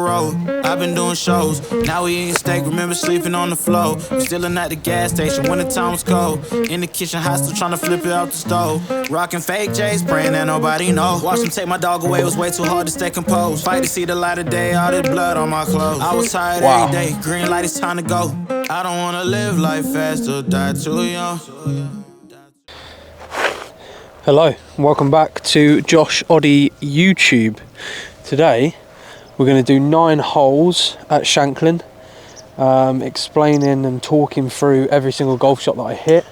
road. I've been doing shows. Now we eating steak, remember sleeping on the floor. We stillin' at the gas station when the time was cold. In the kitchen, hot, still trying to flip it out the stove. Rockin' fake J's, praying that nobody know. Watch them take my dog away, it was way too hard to stay composed. Fight to see the light of day, all this blood on my clothes. I was tired every day, green light, it's time to go. I don't wanna live life fast or die too young. Hello, welcome back to Josh Oddie YouTube. Today we're going to do 9 holes at Shanklin, explaining and talking through every single golf shot that I hit.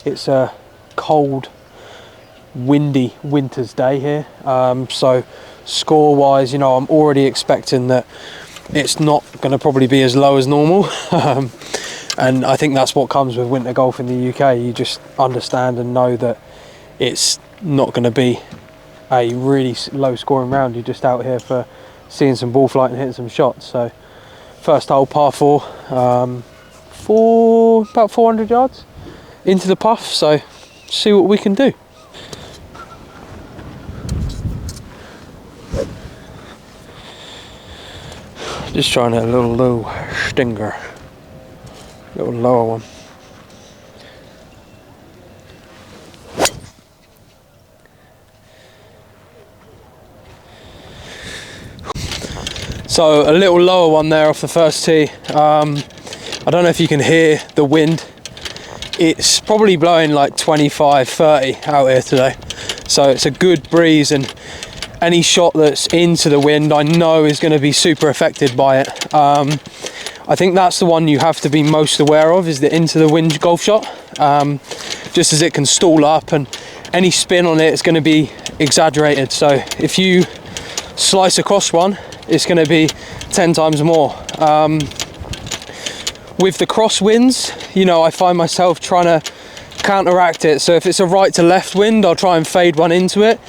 It's a cold, windy winter's day here, so score wise, I'm already expecting that it's not going to probably be as low as normal. And I think that's what comes with winter golf in the UK. You just understand and know that it's not going to be a really low scoring round. You're just out here for seeing some ball flight and hitting some shots. So first hole, par 4, about 400 yards into the puff, so see what we can do. Just trying a little low stinger, little lower one. So a little lower one there off the first tee. I don't know if you can hear the wind. It's probably blowing like 25, 30 out here today. So it's a good breeze, and any shot that's into the wind I know is going to be super affected by it. I think that's the one you have to be most aware of, is the into the wind golf shot. Just as it can stall up and any spin on it is going to be exaggerated. So if you slice across one, it's going to be 10 times more. With the crosswinds, I find myself trying to counteract it. So if it's a right to left wind, I'll try and fade one into it.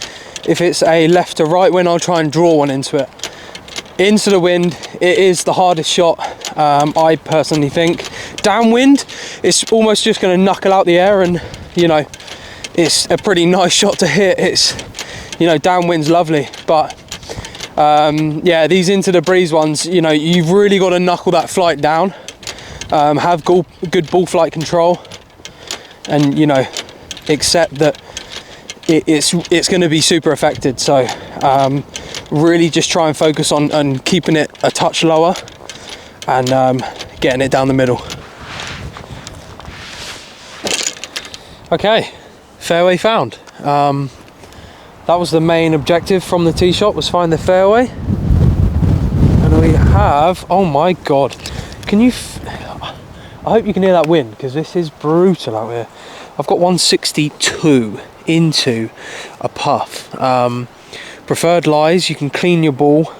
If it's a left to right wind, I'll try and draw one into it. Into the wind, it is the hardest shot, I personally think. Downwind, it's almost just going to knuckle out the air, and it's a pretty nice shot to hit. It's, downwind's lovely, but yeah, these into the breeze ones, you've really got to knuckle that flight down, have good ball flight control, and accept that it's going to be super affected. So really just try and focus on keeping it a touch lower and getting it down the middle. Okay, fairway found. That was the main objective from the tee shot, was find the fairway. And we have, oh my god, I hope you can hear that wind, because this is brutal out here. I've got 162 into a puff. Preferred lies, you can clean your ball,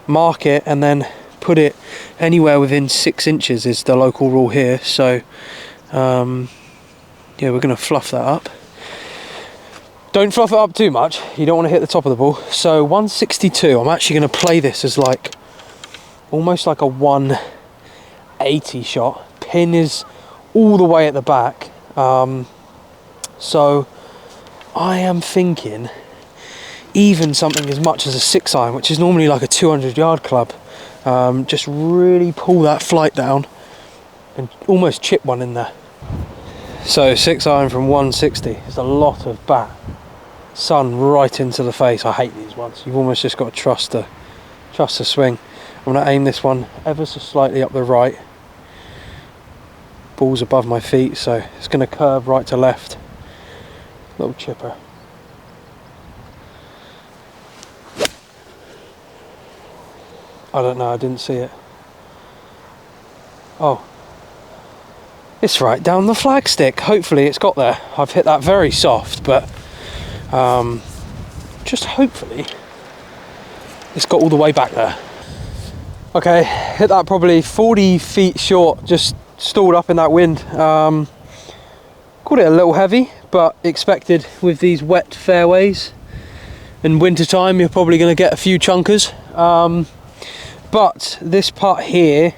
mark it, and then put it anywhere within 6 inches is the local rule here. So yeah, we're going to fluff that up. Don't fluff it up too much, you don't want to hit the top of the ball. So 162, I'm actually going to play this as almost like a 180 shot. Pin is all the way at the back, so I am thinking even something as much as a 6-iron, which is normally like a 200-yard club. Just really pull that flight down and almost chip one in there. So 6-iron from 160 is a lot of bat. Sun right into the face. I hate these ones. You've almost just got to trust the swing. I'm going to aim this one ever so slightly up the right. Ball's above my feet, so it's going to curve right to left. Little chipper. I don't know, I didn't see it. Oh, it's right down the flagstick. Hopefully it's got there. I've hit that very soft, but just hopefully it's got all the way back there. Okay, hit that probably 40 feet short, just stalled up in that wind. Caught it a little heavy, but expected with these wet fairways. In winter time, you're probably going to get a few chunkers. But this putt here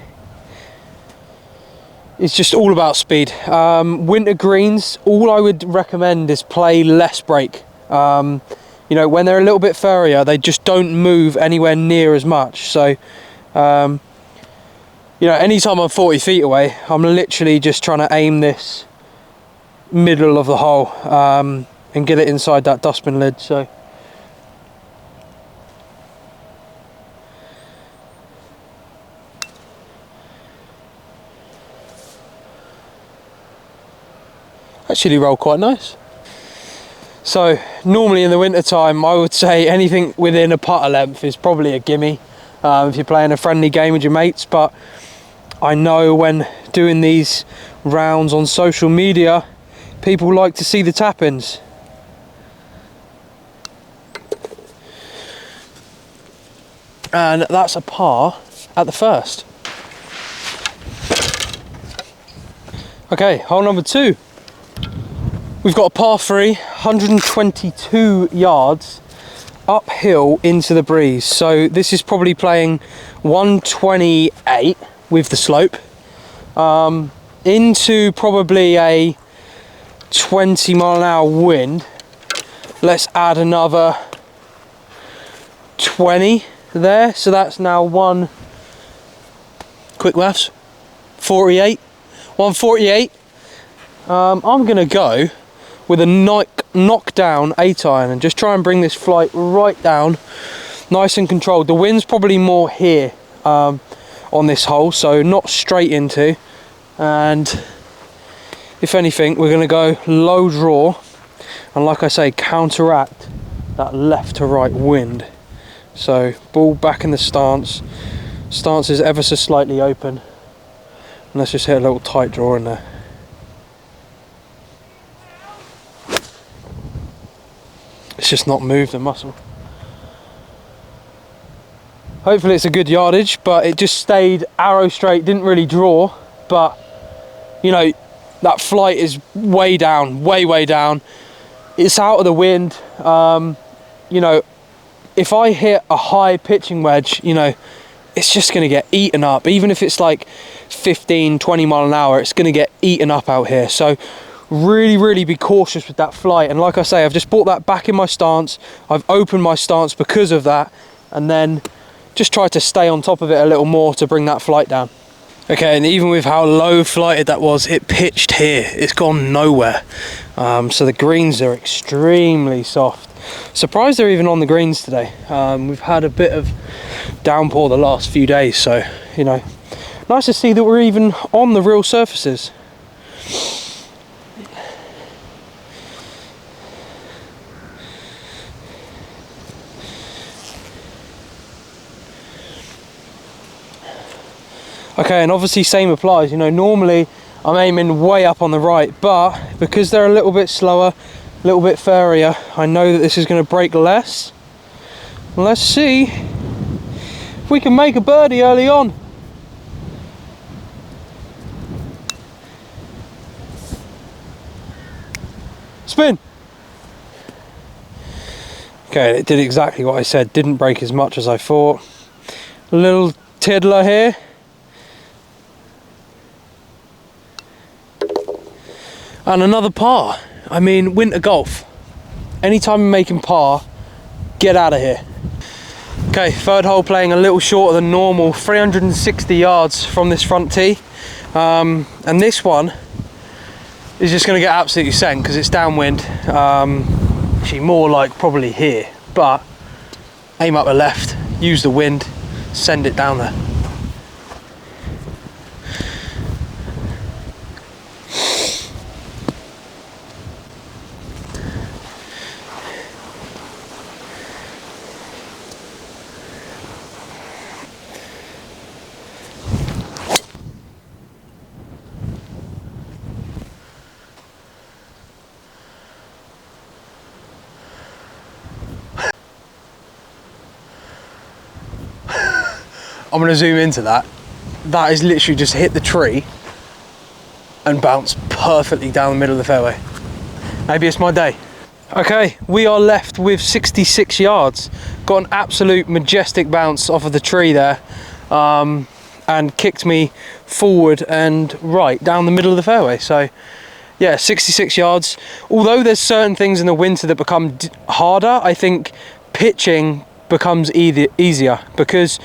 is just all about speed. Winter greens, all I would recommend is play less break. When they're a little bit furrier, they just don't move anywhere near as much. So You know, anytime I'm 40 feet away, I'm literally just trying to aim this middle of the hole and get it inside that dustbin lid. So actually roll quite nice. So normally in the winter time, I would say anything within a putter length is probably a gimme if you're playing a friendly game with your mates. But I know when doing these rounds on social media, people like to see the tap-ins. And that's a par at the first. Okay, hole number 2. We've got a par 3, 122 yards uphill into the breeze. So this is probably playing 128 with the slope into probably a 20 mile an hour wind. Let's add another 20 there. So that's now quick maths, 148. I'm gonna go with a knockdown 8-iron and just try and bring this flight right down, nice and controlled. The wind's probably more here on this hole, so not straight into, and if anything we're going to go low draw and, like I say, counteract that left to right wind. So ball back in the stance is ever so slightly open, and let's just hit a little tight draw in there. It's just not moved the muscle. Hopefully it's a good yardage, but it just stayed arrow straight, didn't really draw. But you know, that flight is way down, way down. It's out of the wind. You know, if I hit a high pitching wedge, you know, it's just going to get eaten up. Even if it's like 15, 20 mile an hour, it's going to get eaten up out here. So really be cautious with that flight. And like I say, I've just brought that back in my stance. I've opened my stance because of that, and then just try to stay on top of it a little more to bring that flight down. Okay, and even with how low flighted that was, it pitched here. It's gone nowhere. So the greens are extremely soft. Surprised they're even on the greens today. We've had a bit of downpour the last few days, so you know, nice to see that we're even on the real surfaces. Okay, and obviously same applies. You know, normally I'm aiming way up on the right, but because they're a little bit slower, a little bit furrier, I know that this is going to break less. Let's see if we can make a birdie early on. Spin. Okay, it did exactly what I said. Didn't break as much as I thought. A little tiddler here. And another par. I mean, winter golf. Anytime you're making par, get out of here. Okay, third hole, playing a little shorter than normal, 360 yards from this front tee. And this one is just going to get absolutely sent because it's downwind. Actually, more like probably here. But aim up the left, use the wind, send it down there. I'm going to zoom into that. That is literally just hit the tree and bounced perfectly down the middle of the fairway. Maybe it's my day. Okay, we are left with 66 yards. Got an absolute majestic bounce off of the tree there, and kicked me forward and right down the middle of the fairway. So yeah, 66 yards. Although there's certain things in the winter that become harder, I think pitching becomes easier because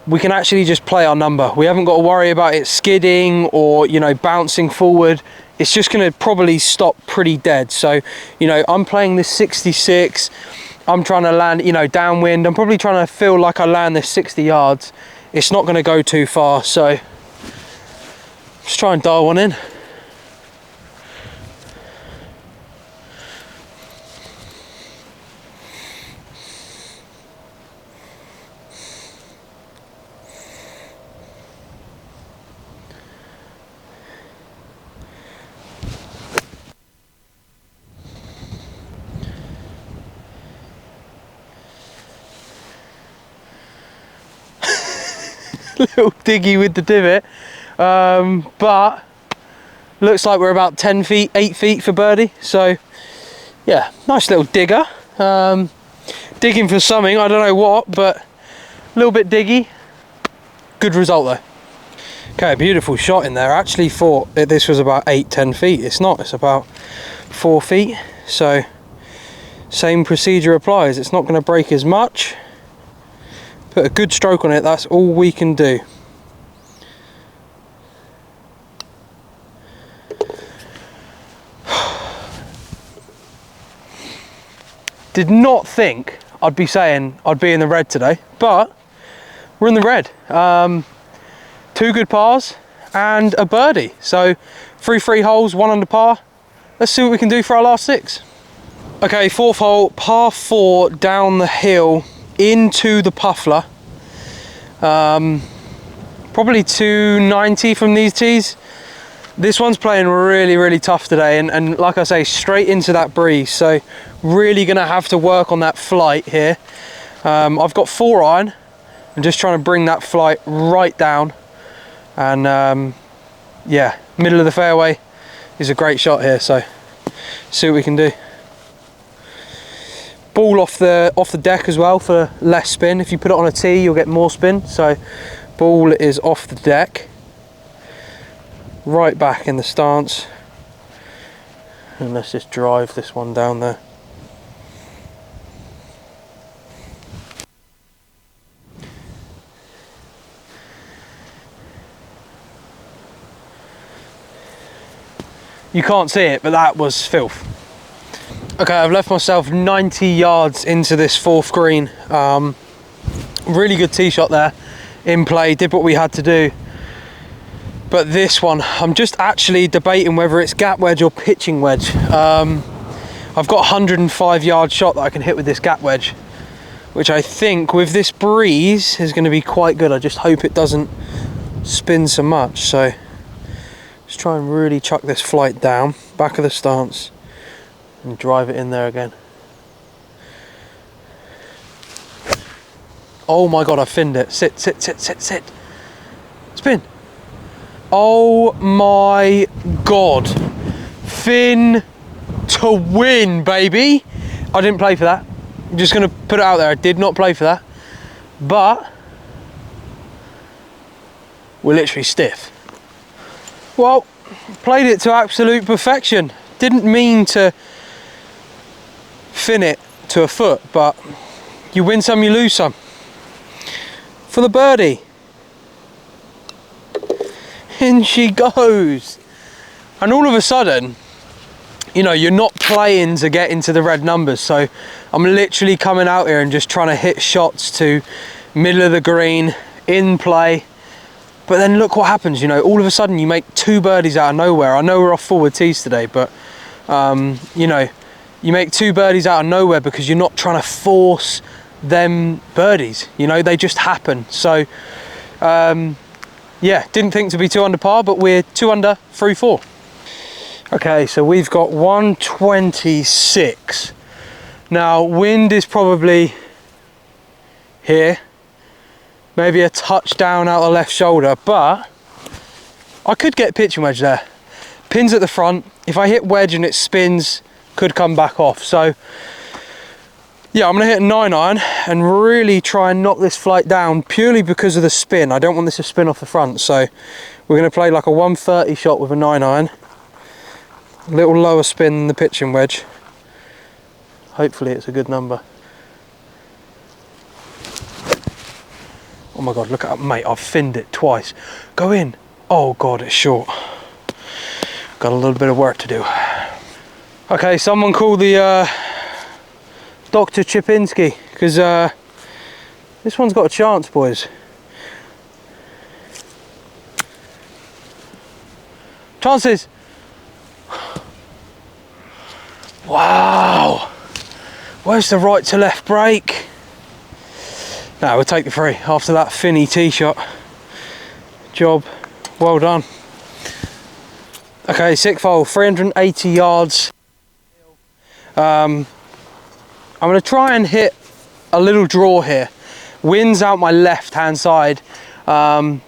we can actually just play our number. We haven't got to worry about it skidding or, you know, bouncing forward. It's just going to probably stop pretty dead. So, you know, I'm playing this 66. I'm trying to land, you know, downwind. I'm probably trying to feel like I land this 60 yards. It's not going to go too far. So let's try and dial one in. Little diggy with the divot, but looks like we're about 10 feet, 8 feet for birdie. So yeah, nice little digger. Digging for something, I don't know what, but a little bit diggy. Good result though. Okay, beautiful shot in there. I actually thought that this was about 8-10 feet. It's not, it's about 4 feet. So same procedure applies. It's not going to break as much. Put a good stroke on it, that's all we can do. Did not think I'd be saying I'd be in the red today, but we're in the red. 2 good pars and a birdie. So 3 free holes, 1 under par. Let's see what we can do for our last 6. Okay, 4th hole, par 4 down the hill into the puffler. Probably 290 from these tees. This one's playing really tough today, and like I say, straight into that breeze. So really gonna have to work on that flight here. I've got 4 iron. I'm just trying to bring that flight right down, and yeah, middle of the fairway is a great shot here. So see what we can do. Ball off the deck as well for less spin. If you put it on a tee, you'll get more spin. So ball is off the deck, right back in the stance, and let's just drive this one down there. You can't see it, but that was filth. Okay, I've left myself 90 yards into this 4th green. Really good tee shot there, in play, did what we had to do. But this one, I'm just actually debating whether it's gap wedge or pitching wedge. I've got a 105 yard shot that I can hit with this gap wedge, which I think with this breeze is going to be quite good. I just hope it doesn't spin so much. So let's try and really chuck this flight down, back of the stance, and drive it in there again. Oh my god, I finned it. Sit. Spin. Oh my god. Fin to win, baby. I didn't play for that. I'm just going to put it out there. I did not play for that. But we're literally stiff. Well, played it to absolute perfection. Didn't mean to fin it to a foot, but you win some, you lose some. For the birdie. In she goes. And all of a sudden, you know, you're not playing to get into the red numbers. So I'm literally coming out here and just trying to hit shots to middle of the green, in play. But then look what happens, you know, all of a sudden you make 2 birdies out of nowhere. I know we're off forward tees today, but you know, you make 2 birdies out of nowhere because you're not trying to force them birdies, you know, they just happen. So yeah, didn't think to be 2 under par, but we're 2 under through 4. Okay, so we've got 126. Now wind is probably here, maybe a touch down out the left shoulder, but I could get pitching wedge there. Pins at the front, if I hit wedge and it spins, could come back off. So yeah, I'm gonna hit a 9 iron and really try and knock this flight down purely because of the spin. I don't want this to spin off the front, so we're gonna play like a 130 shot with a 9 iron. A little lower spin than the pitching wedge. Hopefully it's a good number. Oh my God, look at that, mate, I've finned it twice. Go in. Oh God, it's short. Got a little bit of work to do. Okay, someone call the Dr. Chipinski, because this one's got a chance, boys. Chances. Wow. Where's the right to left break? No, we'll take the free after that finny tee shot. Job well done. Okay, sixth hole, 380 yards. I'm going to try and hit a little draw here. Wind's out my left hand side, and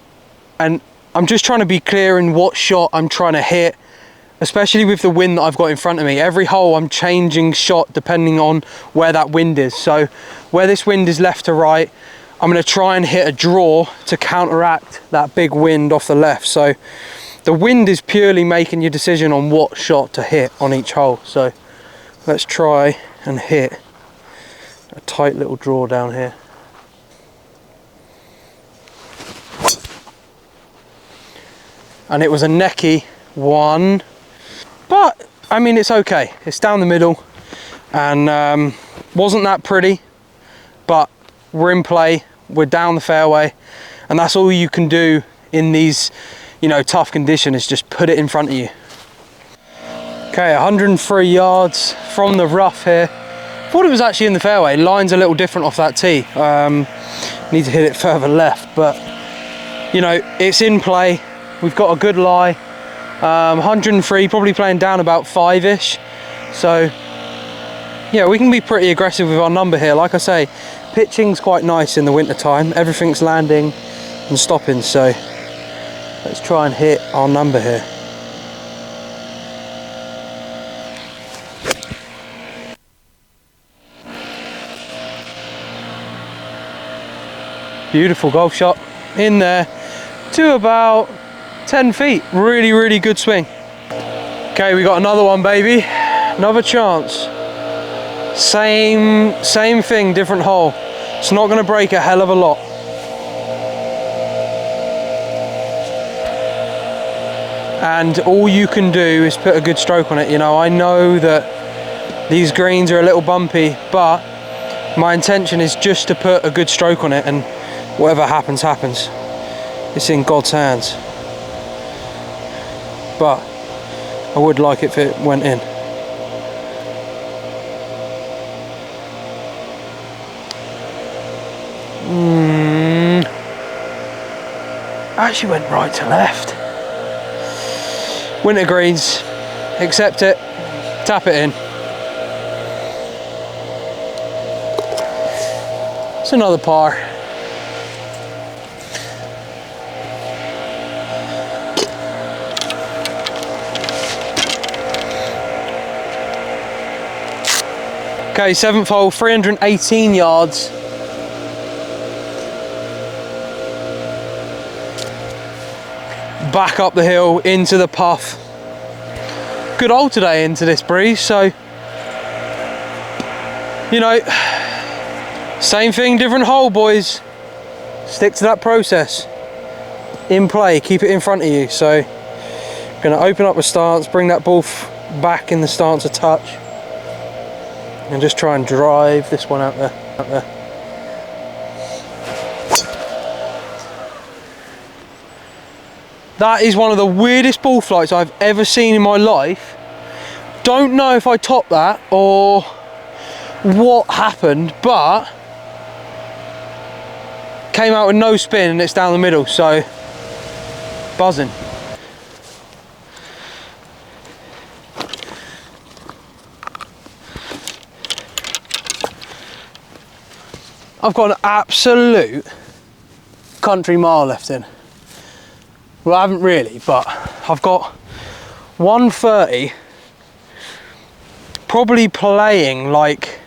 I'm just trying to be clear in what shot I'm trying to hit, especially with the wind that I've got in front of me. Every hole I'm changing shot depending on where that wind is. So where this wind is left to right, I'm going to try and hit a draw to counteract that big wind off the left. So the wind is purely making your decision on what shot to hit on each hole. So let's try and hit a tight little draw down here. And it was a necky one, but I mean, it's okay. It's down the middle, and wasn't that pretty, but we're in play, we're down the fairway, and that's all you can do in these, you know, tough conditions, is just put it in front of you. Okay, 103 yards from the rough here. Thought it was actually in the fairway. Line's a little different off that tee. Need to hit it further left, but you know, it's in play. We've got a good lie. 103, probably playing down about 5-ish. So yeah, we can be pretty aggressive with our number here. Like I say, pitching's quite nice in the winter time. Everything's landing and stopping. So let's try and hit our number here. Beautiful golf shot in there to about 10 feet. Really, really good swing. Okay, we got another one, baby. Another chance. Same thing, different hole. It's not going to break a hell of a lot. And all you can do is put a good stroke on it. You know, I know that these greens are a little bumpy, but my intention is just to put a good stroke on it, and whatever happens, happens. It's in God's hands. But I would like it if it went in. Actually went right to left. Winter greens, accept it, tap it in. It's another par. Okay, seventh hole, 318 yards. Back up the hill into the puff. Good hole today into this breeze, so you know, same thing, different hole, boys. Stick to that process. In play, keep it in front of you. So gonna open up the stance, bring that ball back in the stance a touch, and just try and drive this one out there. That is one of the weirdest ball flights I've ever seen in my life. Don't know if I topped that or what happened, but came out with no spin and it's down the middle, so buzzing. I've got an absolute country mile left in. Well, I haven't really, but I've got 130, probably playing like,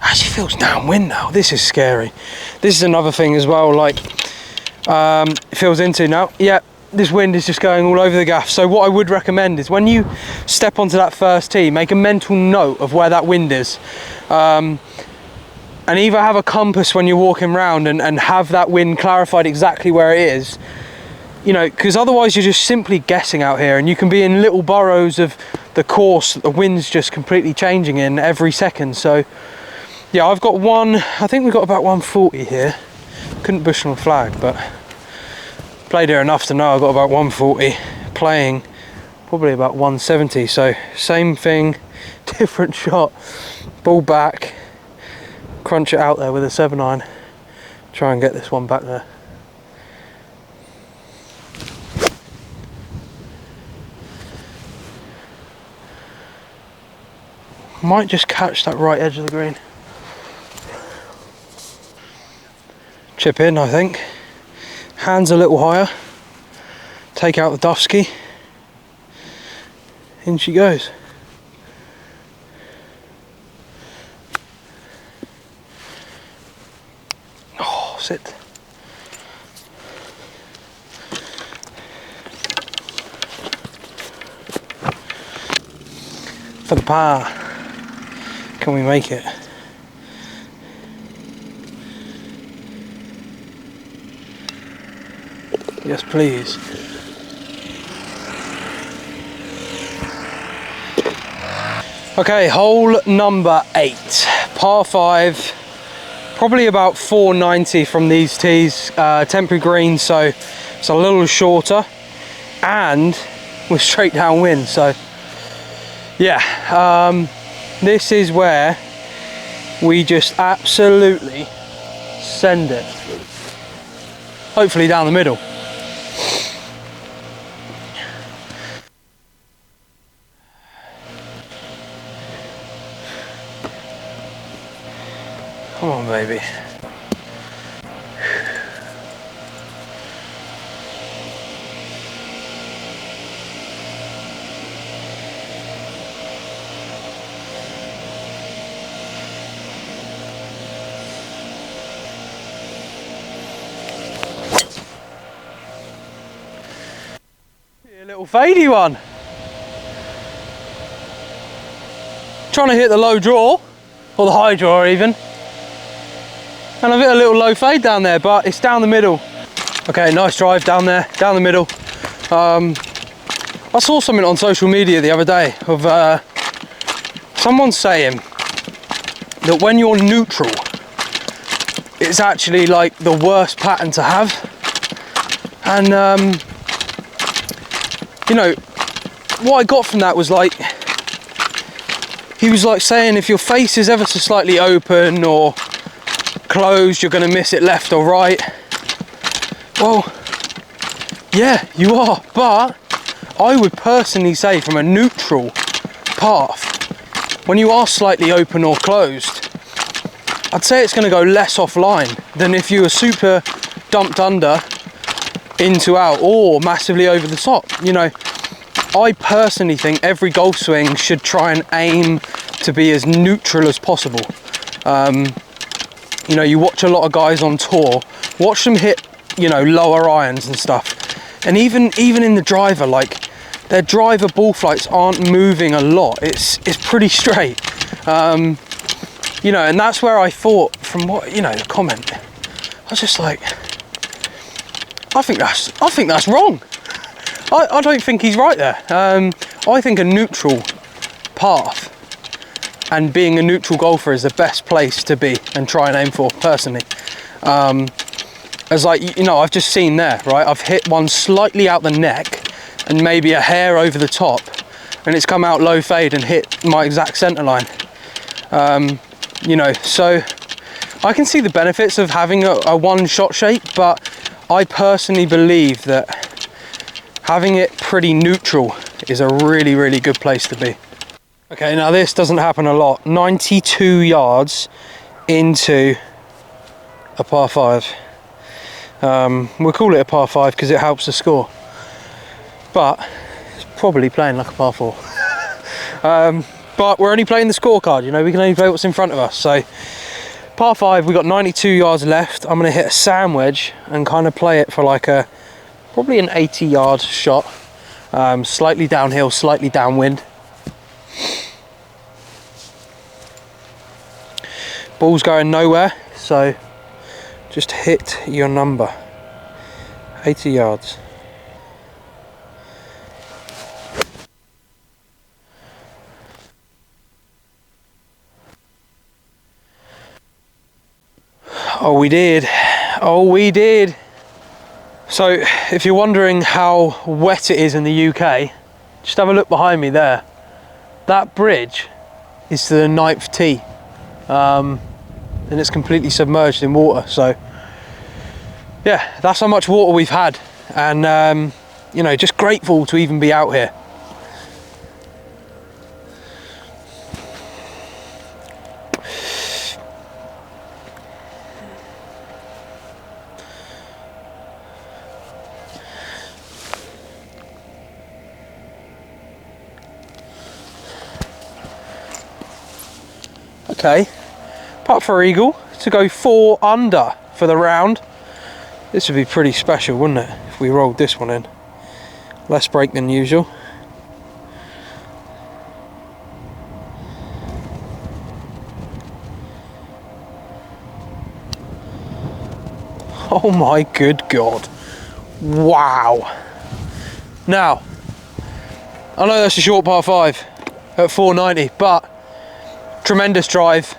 actually feels downwind now. This is scary. This is another thing as well, like it feels into now. Yeah, this wind is just going all over the gaff. So what I would recommend is when you step onto that first tee, make a mental note of where that wind is. and either have a compass when you're walking around and have that wind clarified exactly where it is, you know, because otherwise you're just simply guessing out here, and you can be in little burrows of the course that the wind's just completely changing in every second. So yeah, I've got one, I think we've got about 140 here. Couldn't bush on a flag, but played here enough to know I've got about 140, playing probably about 170. So same thing, different shot, ball back, crunch it out there with a 7-iron, try and get this one back there. Might just catch that right edge of the green. Chip in, I think. Hands a little higher. Take out the dusky. In she goes. Oh, sit. For the par. Can we make it? Yes, please. Okay, hole number 8, par 5, probably about 490 from these tees, temporary green, so it's a little shorter, and with straight downwind. So yeah, this is where we just absolutely send it, hopefully down the middle. Come on, baby. A little fadey one. Trying to hit the low draw, or the high draw even. And I've hit a little low fade down there, but it's down the middle. Okay, nice drive down there, down the middle. I saw something on social media the other day of someone saying that when you're neutral, it's actually like the worst pattern to have. And you know, what I got from that was like, he was like saying if your face is ever so slightly open or closed, you're going to miss it left or right. Well, yeah, you are, but I would personally say from a neutral path, when you are slightly open or closed, I'd say it's going to go less offline than if you were super dumped under, into out, or massively over the top. You know, I personally think every golf swing should try and aim to be as neutral as possible. You know, you watch a lot of guys on tour, watch them hit, you know, lower irons and stuff, and even in the driver, like their driver ball flights aren't moving a lot. It's pretty straight. You know, and that's where I thought, from what, you know, the comment, I was just like, I think that's wrong. I don't think he's right there. I think a neutral path and being a neutral golfer is the best place to be and try and aim for, personally. As like, you know, I've just seen there, right? I've hit one slightly out the neck and maybe a hair over the top, and it's come out low fade and hit my exact centre line. You know, so I can see the benefits of having a one shot shape, but I personally believe that having it pretty neutral is a really, really good place to be. Okay, now this doesn't happen a lot. 92 yards into a par 5. We'll call it a par 5 because it helps the score, but it's probably playing like a par 4. But we're only playing the scorecard, you know, we can only play what's in front of us. So par 5, we've got 92 yards left. I'm going to hit a sand wedge and kind of play it for like probably an 80 yard shot, slightly downhill, slightly Ball's going nowhere, so just hit your number. 80 yards. Oh, we did. Oh, we did. So, if you're wondering how wet it is in the UK, just have a look behind me there. That bridge is to the 9th tee. And it's completely submerged in water. So, yeah, that's how much water we've had. And, you know, just grateful to even be out here. Okay, putt for eagle to go 4 under for the round. This would be pretty special, wouldn't it, if we rolled this one in. Less break than usual. Oh my good God. Wow. Now, I know that's a short par 5 at 490, but tremendous drive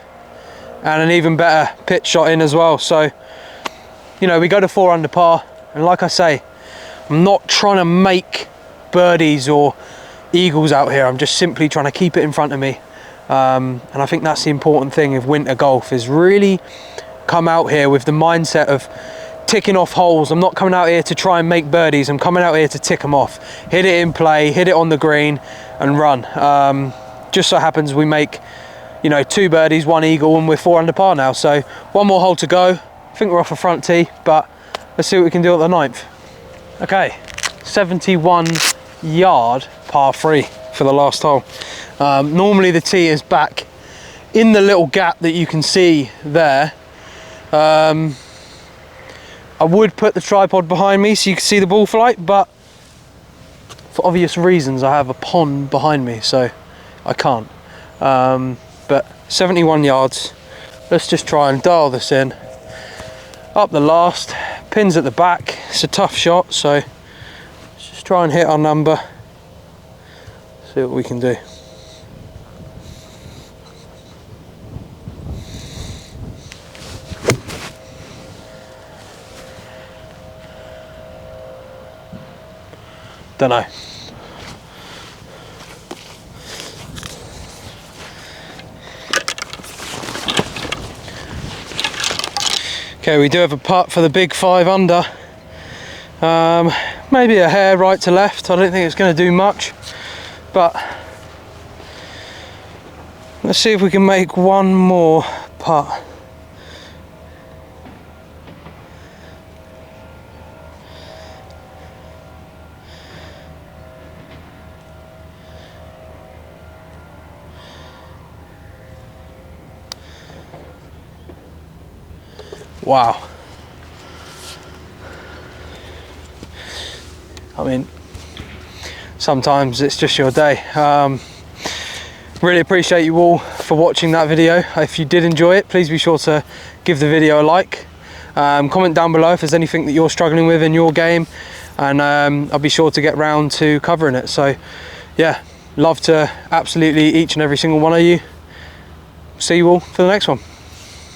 and an even better pitch shot in as well. So, you know, we go to 4 under par, and like I say, I'm not trying to make birdies or eagles out here. I'm just simply trying to keep it in front of me. And I think that's the important thing of winter golf, is really come out here with the mindset of ticking off holes. I'm not coming out here to try and make birdies. I'm coming out here to tick them off. Hit it in play, hit it on the green and run. Just so happens we make, you know, 2 birdies, 1 eagle, and we're 4 under par now. So 1 more hole to go. I think we're off a front tee, but let's see what we can do at the 9th. Okay, 71 yard par 3 for the last hole. Normally the tee is back in the little gap that you can see there. I would put the tripod behind me so you can see the ball flight, but for obvious reasons I have a pond behind me, so I can't. But 71 yards, let's just try and dial this in. Up the last, pins at the back. It's a tough shot, so let's just try and hit our number, see what we can do. Don't know. Okay, we do have a putt for the big 5 under. Maybe a hair right to left. I don't think it's going to do much, but let's see if we can make 1 more putt. Wow. I mean, sometimes it's just your day. Really appreciate you all for watching that video. If you did enjoy it, please be sure to give the video a like. Comment down below if there's anything that you're struggling with in your game, and I'll be sure to get round to covering it. So yeah, love to absolutely each and every single one of you. See you all for the next one.